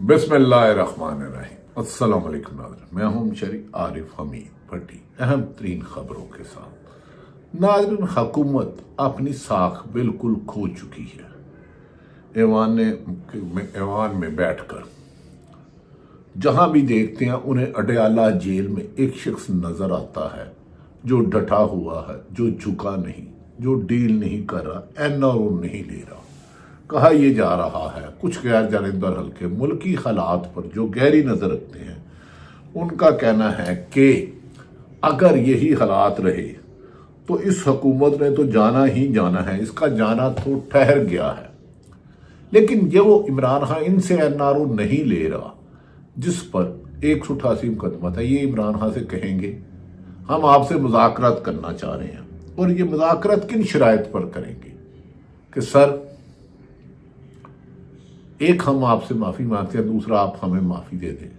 बिस्मिल्लाहिर्रहमानिर्रहीम। अस्सलाम वालेकुम नाज़रीन, मैं हूं शरीफ आरिफ हमीद भट्टी अहम तरीन खबरों के साथ। नाज़रीन, हुकूमत अपनी साख बिल्कुल खो चुकी है। ऐवान में बैठकर जहां भी देखते हैं उन्हें अडयाला जेल में एक शख्स नजर आता है जो डटा हुआ है, जो झुका नहीं, जो डील नहीं कर रहा, एनआरओ नहीं ले रहा। कहा यह जा रहा है कुछ गैर जानिबदार हल्के मुल्की हालात पर जो गहरी नजर रखते हैं, उनका कहना है कि अगर यही हालात रहे तो इस हुकूमत ने तो जाना ही जाना है, इसका जाना तो ठहर गया है। लेकिन ये वो इमरान खान इनसे एनआरओ नहीं ले रहा, जिस पर 188 मुकदमा था। ये इमरान खान से कहेंगे हम आपसे मुज़ाकरात करना चाह रहे हैं, और ये मुज़ाकरात किन शराइत पर करेंगे कि सर, एक हम आपसे माफ़ी मांगते हैं, दूसरा आप हमें माफ़ी दे दें।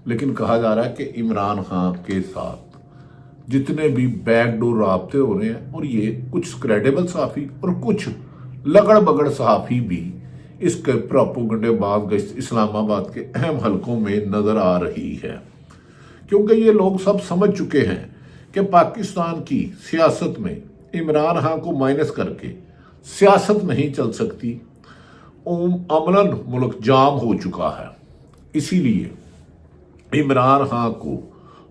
लेकिन कहा जा रहा है कि इमरान खान के साथ जितने भी बैकडोर राब्ते हो रहे हैं, और ये कुछ क्रेडिबल सहाफ़ी और कुछ लगड़ बगड़ सहाफ़ी भी इसके प्रोपेगेंडाबाज इस्लामाबाद के अहम हलकों में नज़र आ रही है। क्योंकि ये लोग सब समझ चुके हैं कि पाकिस्तान की सियासत में इमरान खान को माइनस करके सियासत नहीं चल सकती। अमलन मुल्क जाम हो चुका है। इसीलिए इमरान खान को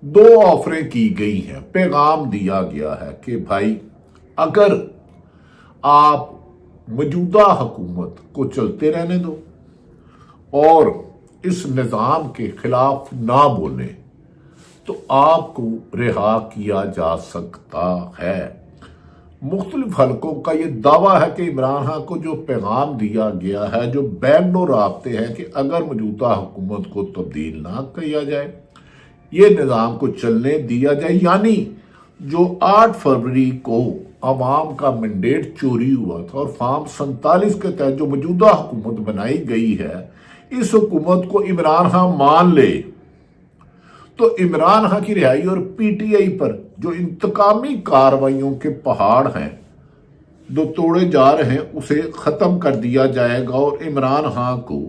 2 ऑफरें की गई हैं। पैगाम दिया गया है कि भाई, अगर आप मौजूदा हुकूमत को चलते रहने दो और इस निज़ाम के खिलाफ ना बोलें तो आपको रिहा किया जा सकता है। मुख्तलिफ हलकों का ये दावा है कि इमरान खान को जो पैगाम दिया गया है, जो बैकडोर राब्ते हैं कि अगर मौजूदा हुकूमत को तब्दील ना किया जाए, ये निज़ाम को चलने दिया जाए, यानी जो 8 फरवरी को अवाम का मैंडेट चोरी हुआ था और फॉर्म 47 के तहत जो मौजूदा हुकूमत बनाई गई है, इस हुकूमत को इमरान खान मान ले तो इमरान खान की रिहाई और पीटीआई पर जो इंतकामी कार्रवाइयों के पहाड़ हैं जो तोड़े जा रहे हैं, उसे खत्म कर दिया जाएगा और इमरान खान को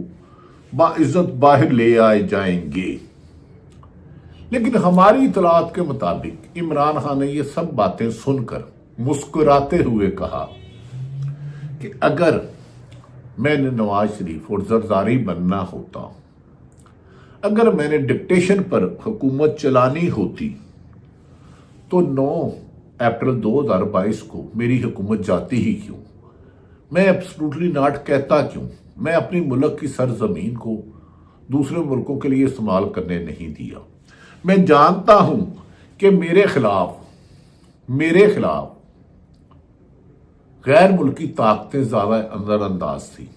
बाइज्जत बाहर ले आए जाएंगे। लेकिन हमारी इतलात के मुताबिक इमरान खान ने ये सब बातें सुनकर मुस्कुराते हुए कहा कि अगर मैंने नवाज शरीफ और जरदारी बनना होता, अगर मैंने डिक्टेशन पर हुकूमत चलानी होती, तो 9 अप्रैल 2022 को मेरी हुकूमत जाती ही क्यों? मैं एब्सोल्युटली नॉट कहता क्यों? मैं अपनी मुल्क की सरजमीन को दूसरे मुल्कों के लिए इस्तेमाल करने नहीं दिया। मैं जानता हूं कि मेरे खिलाफ गैर मुल्की ताकतें ज्यादा अंदर-अंदाज थी,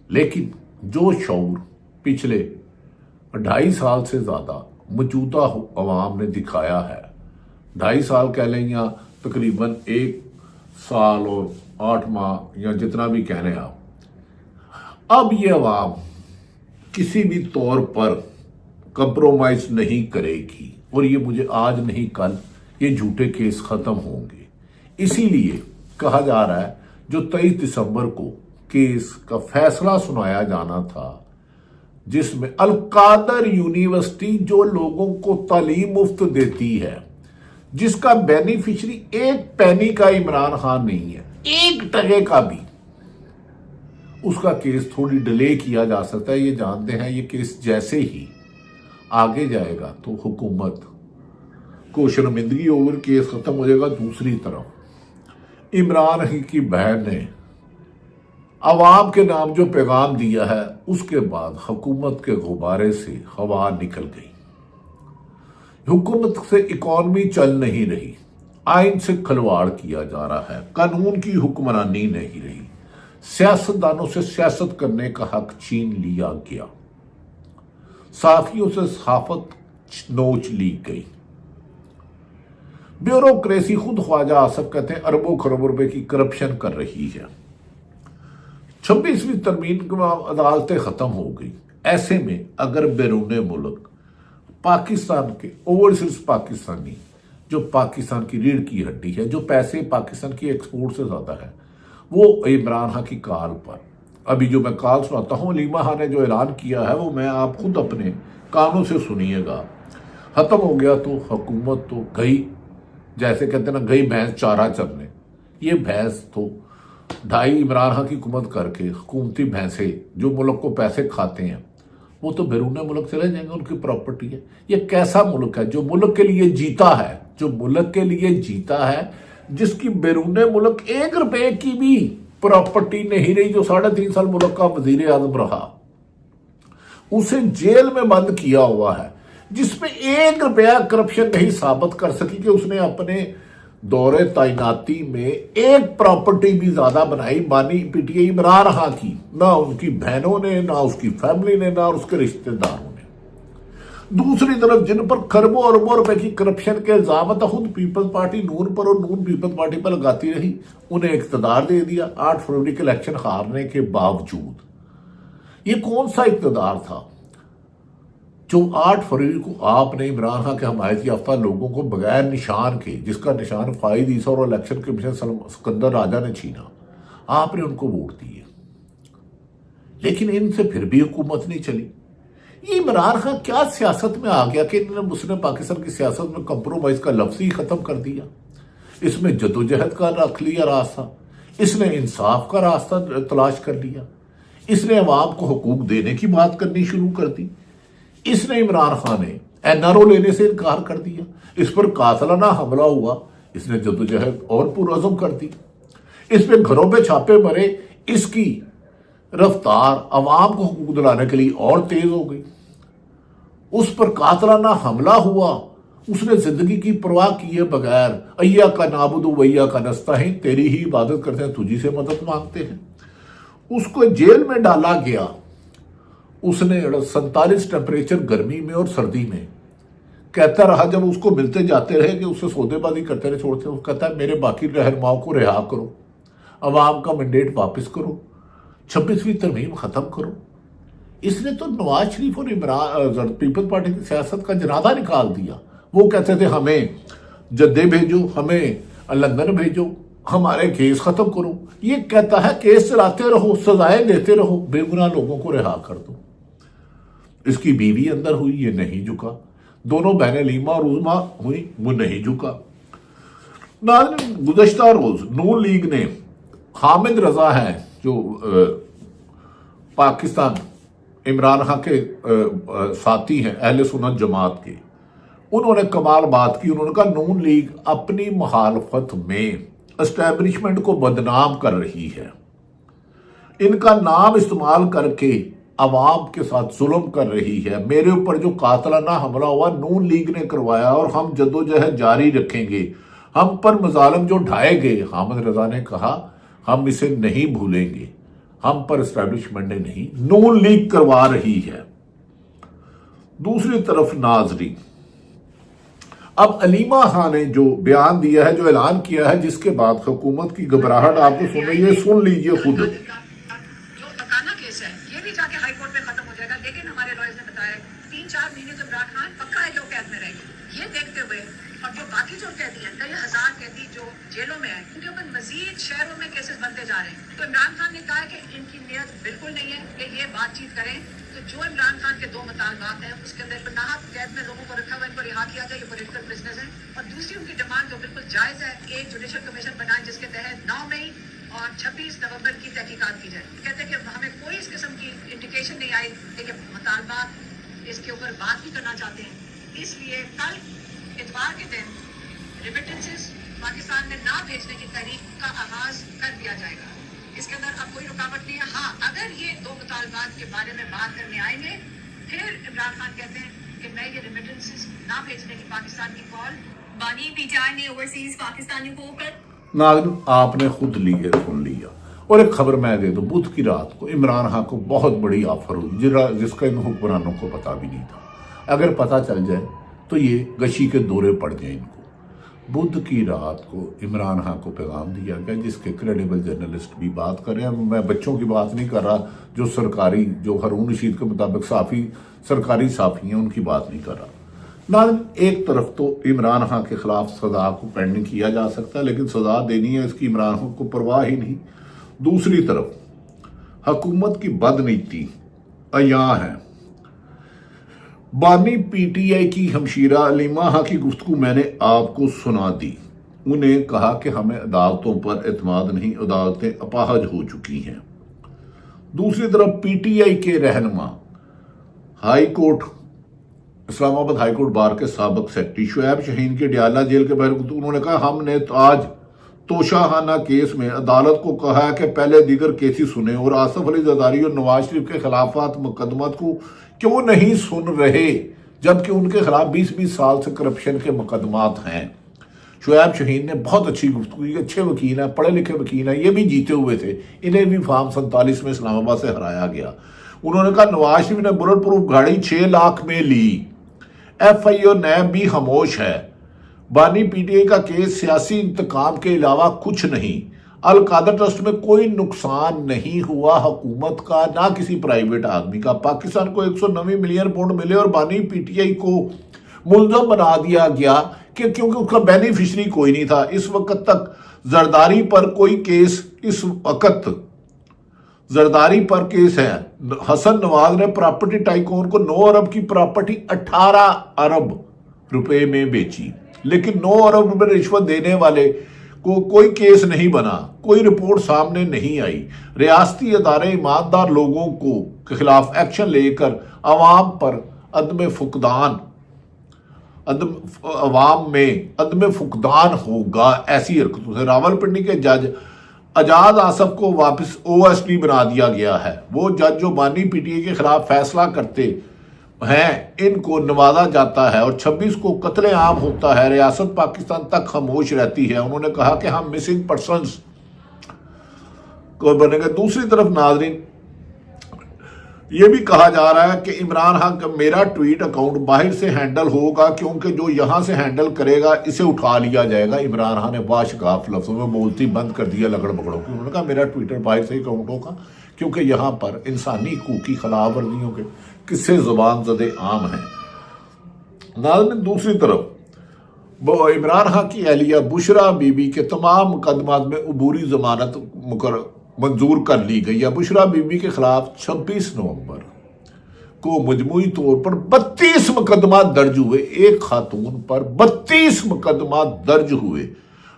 लेकिन जो शऊर पिछले 2.5 साल से ज्यादा मौजूदा अवाम ने दिखाया है, 2.5 साल कह लें या तकरीबन 1 साल और 8 माह या जितना भी कह रहे हैं आप, अब ये अवाम किसी भी तौर पर कंप्रोमाइज नहीं करेगी, और ये मुझे आज नहीं कल ये झूठे केस खत्म होंगे। इसीलिए कहा जा रहा है जो 23 दिसंबर को केस का फैसला सुनाया जाना था, जिसमें अल-कादर यूनिवर्सिटी जो लोगों को तालीम मुफ्त देती है, जिसका बेनिफिशियरी 1 पैनी का इमरान खान नहीं है, 1 टके का भी, उसका केस थोड़ी डिले किया जा सकता है। ये जानते हैं ये केस जैसे ही आगे जाएगा तो हुकूमत को शर्मिंदगी होगी, केस खत्म हो जाएगा। दूसरी तरफ इमरान की बहन ने अवाम के नाम जो पैगाम दिया है, उसके बाद हुकूमत के गुब्बारे से हवा निकल गई। हुकूमत से इकॉनमी चल नहीं रही, आइन से खिलवाड़ किया जा रहा है, कानून की हुक्मरानी नहीं रही, सियासतदानों से सियासत करने का हक छीन लिया गया, साफियों से सहाफत नोच ली गई। ब्यूरोक्रेसी, खुद ख्वाजा आसफ कहते हैं, अरबों खरबों रुपए की करप्शन कर रही है। 26वीं तरमीम की अदालतें खत्म हो गई। ऐसे में अगर बैरून मुल्क पाकिस्तान के ओवरसीज पाकिस्तानी, जो पाकिस्तान की रीढ़ की हड्डी है, जो पैसे पाकिस्तान की एक्सपोर्ट से ज्यादा है, वो इमरान खान की काल पर ابھی جو میں کال سناتا ہوں علیمہ خان نے جو اعلان کیا ہے وہ میں آپ خود اپنے کانوں سے سنیے گا۔ ختم ہو گیا تو حکومت تو گئی، جیسے کہتے ہیں نا گئی بھینس چارہ چرنے، یہ بھینس تو 2.5 عمران خان کی حکومت کر کے حکومتی بھینسیں جو ملک کو پیسے کھاتے ہیں وہ تو بیرون ملک چلے جائیں گے، ان کی پراپرٹی ہے۔ یہ کیسا ملک ہے جو ملک کے لیے جیتا ہے، جو ملک کے لیے جیتا ہے، جس کی بیرون ملک 1 روپے کی بھی پراپرٹی نہیں رہی، جو 3.5 سال ملک کا وزیر اعظم رہا، اسے جیل میں بند کیا ہوا ہے، جس میں 1 روپیہ کرپشن نہیں ثابت کر سکی کہ اس نے اپنے دور تعیناتی میں 1 پراپرٹی بھی زیادہ بنائی بانی P T I Imran Khan کی، نہ ان کی بہنوں نے، نہ اس کی فیملی نے، نہ اس کے رشتہ داروں نے۔ دوسری طرف جن پر کھربوں اربوں روپے کی کرپشن کے الزامات خود پیپلز پارٹی نون پر اور نون پیپلز پارٹی پر لگاتی رہی، انہیں اقتدار دے دیا 8 فروری کے الیکشن ہارنے کے باوجود۔ یہ کون سا اقتدار تھا جو 8 فروری کو آپ نے عمران خان کے حمایت یافتہ لوگوں کو بغیر نشان کے، جس کا نشان فائد عیسیٰ اور الیکشن کمیشن سکندر راجہ نے چھینا، آپ نے ان کو ووٹ دیے، لیکن ان سے پھر بھی حکومت نہیں چلی۔ یہ عمران خان کیا سیاست میں آ گیا کہ انہوں نے مسلم پاکستان کی سیاست میں کمپرومائز کا لفظ ہی ختم کر دیا۔ اس میں جدوجہد کا رکھ لیا راستہ، اس نے انصاف کا راستہ تلاش کر لیا، اس نے عوام کو حقوق دینے کی بات کرنی شروع کر دی۔ اس نے عمران خان نے این آر او لینے سے انکار کر دیا، اس پر قاتلانہ حملہ ہوا، اس نے جدوجہد اور پرعزم کر دی، اس پہ گھروں پہ چھاپے مرے، اس کی رفتار عوام کو حقوق دلانے کے لیے اور تیز ہو گئی، اس پر قاتلانہ حملہ ہوا، اس نے زندگی کی پرواہ کیے بغیر ایاک نعبد و ایاک نستعین، تیری ہی عبادت کرتے ہیں، تجھی سے مدد مانگتے ہیں، اس کو جیل میں ڈالا گیا۔ اس نے 47 ٹیمپریچر گرمی میں اور سردی میں کہتا رہا، جب اس کو ملتے جاتے رہے کہ اس سے سودے بازی کرتے رہے چھوڑتے، وہ کہتا ہے میرے باقی رہنماؤں کو رہا کرو، عوام کا مینڈیٹ واپس کرو، 26ویں ترمیم ختم کرو۔ اس نے تو نواز شریف اور پیپلز پارٹی کی سیاست کا جنازہ نکال دیا۔ وہ کہتے تھے ہمیں جدے بھیجو، ہمیں لندن بھیجو، ہمارے کیس ختم کرو۔ یہ کہتا ہے کیس چلاتے رہو، سزائیں دیتے رہو، بے گناہ لوگوں کو رہا کر دو۔ اس کی بیوی اندر ہوئی، یہ نہیں جھکا، دونوں بہنیں علیمہ اور عظمیٰ ہوئی، وہ نہیں جھکا۔ ناظرین، گزشتہ روز نون لیگ نے حامد رضا ہیں جو پاکستان عمران خان کے ساتھی ہیں اہل سنت جماعت کے، انہوں نے کمال بات کی، انہوں نے کہا نون لیگ اپنی مخالفت میں اسٹیبلشمنٹ کو بدنام کر رہی ہے، ان کا نام استعمال کر کے عوام کے ساتھ ظلم کر رہی ہے۔ میرے اوپر جو قاتلانہ حملہ ہوا نون لیگ نے کروایا اور ہم جدوجہد جاری رکھیں گے، ہم پر مظالم جو ڈھائے گئے، حامد رضا نے کہا ہم اسے نہیں بھولیں گے، ہم پر اسٹیبلشمنٹ نے نہیں، نون لیگ کروا رہی ہے۔ دوسری طرف ناظرین، اب علیمہ خان نے جو بیان دیا ہے، جو اعلان کیا ہے، جس کے بعد حکومت کی گھبراہٹ آپ کو سن رہی ہے، سن لیجئے خود۔ اور جو باقی جو قیدی ہیں، کئی ہزار قیدی جو جیلوں میں ہیں، ان کے اوپر مزید شہروں میں کیسز بنتے جا رہے ہیں۔ تو عمران خان نے کہا کہ ان کی نیت بالکل نہیں ہے کہ یہ بات چیت کریں، تو جو عمران خان کے 2 مطالبات ہیں اس کے اندر پناہ قید میں لوگوں کو رکھا ہوا ان کو رہا کیا جائے، یہ پولیٹیکل پرزنرز ہیں، اور دوسری ان کی ڈیمانڈ جو بالکل جائز ہے، ایک جوڈیشل کمیشن بنائیں جس کے تحت 9 مئی اور 26 نومبر کی تحقیقات کی جائے۔ کہتے ہیں کہ ہمیں کوئی اس قسم کی انڈیکیشن نہیں آئی کہ مطالبات اس کے اوپر بات بھی کرنا چاہتے ہیں، اس لیے کل اتوار کے دن ریمیٹنسز پاکستان میں نہ بھیجنے کی تحریک کا آغاز کر دیا جائے گا۔ اس کے اندر اب کوئی رکاوٹ نہیں ہے۔ ہاں، اگر یہ 2 مطالبات کے بارے میں بات کرنے آئیں گے، پھر عمران خان کہتے ہیں کہ میں یہ ریمیٹنسز نہ بھیجنے کی پاکستان کی کال بانی پی ٹی آئی نے اوورسیز پاکستانیوں کو ناظرین، آپ نے خود سن لیا۔ اور ایک خبر میں دے دوں، بدھ کی رات کو عمران خان کو بہت بڑی آفر ہوئی جس کا ان حکمرانوں کو پتا بھی نہیں تھا۔ اگر پتا چل جائے تو یہ گشی کے دورے پڑ جائیں ان کو۔ بدھ کی رات کو عمران خان کو پیغام دیا گیا، جس کے کریڈیبل جرنلسٹ بھی بات کر رہے ہیں، میں بچوں کی بات نہیں کر رہا، جو ہارون رشید کے مطابق سرکاری صحافی ہیں، ان کی بات نہیں کر رہا۔ ناظرین، ایک طرف تو عمران خان کے خلاف سزا کو پینڈنگ کیا جا سکتا ہے، لیکن سزا دینی ہے اس کی عمران خان کو پرواہ ہی نہیں۔ دوسری طرف हुकूमत की बदनीति अयां है। बानी पीटीआई की हमशीरा अलीमा की गुफ्तगू मैंने आपको सुना दी। उन्हें कहा कि हमें अदालतों पर एतमाद नहीं, अदालतें अपाहज हो चुकी हैं। दूसरी तरफ पीटीआई के रहनुमा high court Islamabad high court bar के साबिक सेक्रेटरी शुएब शाहीन के डियाला जेल के बाहर उन्होंने कहा हमने आज तोशाखाना केस में अदालत को कहा है कि पहले दीगर केसेस सुने और आसिफ अली जरदारी और नवाज शरीफ के खिलाफात मुकदमत को क्यों नहीं सुन रहे, जबकि उनके खिलाफ 20-20 साल से करप्शन के मुकदमात हैं। शुएब शाहीन ने बहुत अच्छी गुफ्तगू की, अच्छे वकील हैं, पढ़े लिखे वकील हैं, ये भी जीते हुए थे, इन्हें भी फार्म 47 में इस्लामाबाद से हराया गया। उन्होंने कहा नवाज शरीफ ने बुलेट प्रूफ गाड़ी 6 लाख में ली, एफआई और नैब भी खामोश है। बानी पीटीआई का केस सियासी इंतकाम के अलावा कुछ नहीं। अल कादर ट्रस्ट में कोई नुकसान नहीं हुआ हुकूमत का, ना किसी प्राइवेट आदमी का। पाकिस्तान को 109 मिलियन पाउंड मिले और बानी पीटीआई को मुल्ज़म बना दिया गया कि क्योंकि उसका बेनिफिशरी कोई नहीं था। इस वक्त तक जरदारी पर कोई केस, इस वक्त जरदारी पर केस है। हसन नवाज ने प्रॉपर्टी टाइकून को 9 अरब की प्रॉपर्टी 18 अरब रुपए में बेची, लेकिन 9 अरब रुपए रिश्वत देने वाले को कोई केस नहीं बना, कोई रिपोर्ट सामने नहीं आई। रियासती अदारे ईमानदार लोगों के खिलाफ एक्शन लेकर अवाम पर अवाम में अदम फुकदान होगा ऐसी हरकतों से। रावलपिंडी के जज आजाद आसफ को वापस ओएसडी बना दिया गया है। वो जज जो बानी पीटीआई के खिलाफ फैसला करते हैं, इनको नवाजा जाता है और 26 को कत्ले आम होता है। रियासत पाकिस्तान तक खामोश रहती है। उन्होंने कहा कि हम मिसिंग पर्सन्स को बनेंगे। दूसरी तरफ नाजरीन, ये भी कहा जा रहा है कि इमरान खान का मेरा ट्वीट अकाउंट बाहर से हैंडल होगा, क्योंकि जो यहां से हैंडल करेगा इसे उठा लिया जाएगा। इमरान खान ने बाशगाफ लफ्जों में बोलती बंद कर दिया लगड़ बगड़ों की। उन्होंने कहा मेरा ट्विटर बाहर से अकाउंट होगा, क्योंकि यहां पर इंसानी हकूक की खिलाफ वर्जियों के किस्से जुबान ज़दे आम हैं। नाज़रीन, दूसरी तरफ इमरान खान की अहलिया बुशरा बीबी के तमाम मुकदमात में अबूरी जमानत मंजूर कर ली गई है। बुशरा बीबी के खिलाफ 26 नवंबर को मजमूई तौर पर 32 मुकदमा दर्ज हुए। एक खातून पर 32 मुकदमा दर्ज हुए।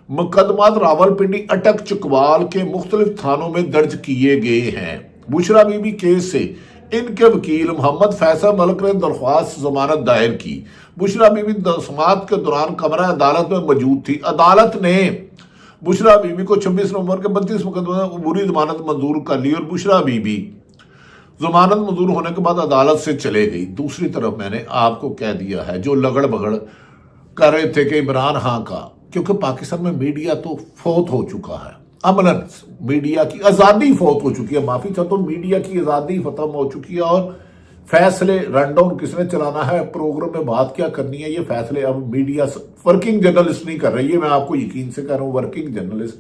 मुकदमात रावलपिंडी, अटक, चकवाल के मुख्तलिफ थानों में दर्ज किए गए हैं। बुशरा बीबी केस से इनके वकील मोहम्मद फैसल मलिक ने दरख्वास्त जमानत दायर की। बुशरा बीबी समात के दौरान कमरा अदालत में मौजूद थी। अदालत ने बुशरा बीबी को 26 नवंबर के 32 मुकदमे में अबूरी जमानत मंजूर कर ली और बुशरा बीबी जमानत मंजूर होने के बाद अदालत से चले गई। दूसरी तरफ मैंने आपको कह दिया है जो लगड़ बगड़ कर रहे थे कि इमरान खान का, क्योंकि पाकिस्तान में मीडिया तो फौत हो चुका है, अमलन मीडिया की आज़ादी फौत हो चुकी है, माफ़ी चाहता हूँ, मीडिया की आज़ादी खत्म हो चुकी है और फैसले रन डाउन किसने चलाना है, प्रोग्राम में बात क्या करनी है, ये फैसले अब मीडिया वर्किंग जर्नलिस्ट नहीं कर रही है। मैं आपको यकीन से कह रहा हूँ, वर्किंग जर्नलिस्ट,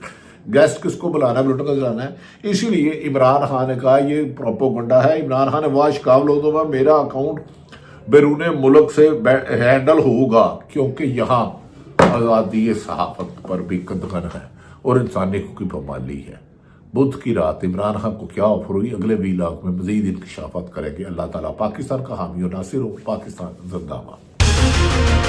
गेस्ट किसको बुलाना है, बुलेटिन चलाना है। इसीलिए इमरान खान ने कहा ये प्रोपोगंडा है। इमरान खान ने वाशकाब लोगों में मेरा अकाउंट बैरून मुल्क से हैंडल होगा, क्योंकि यहाँ आज़ादी सहाफत पर भी कदगन है और इंसानी की पामाली है। बुध की रात इमरान खान को क्या ऑफर हुई, अगले वीलॉग में मजीद इंकशाफात करेंगे। अल्लाह ताला पाकिस्तान का हामी और नासिर हो। पाकिस्तान जिंदाबाद।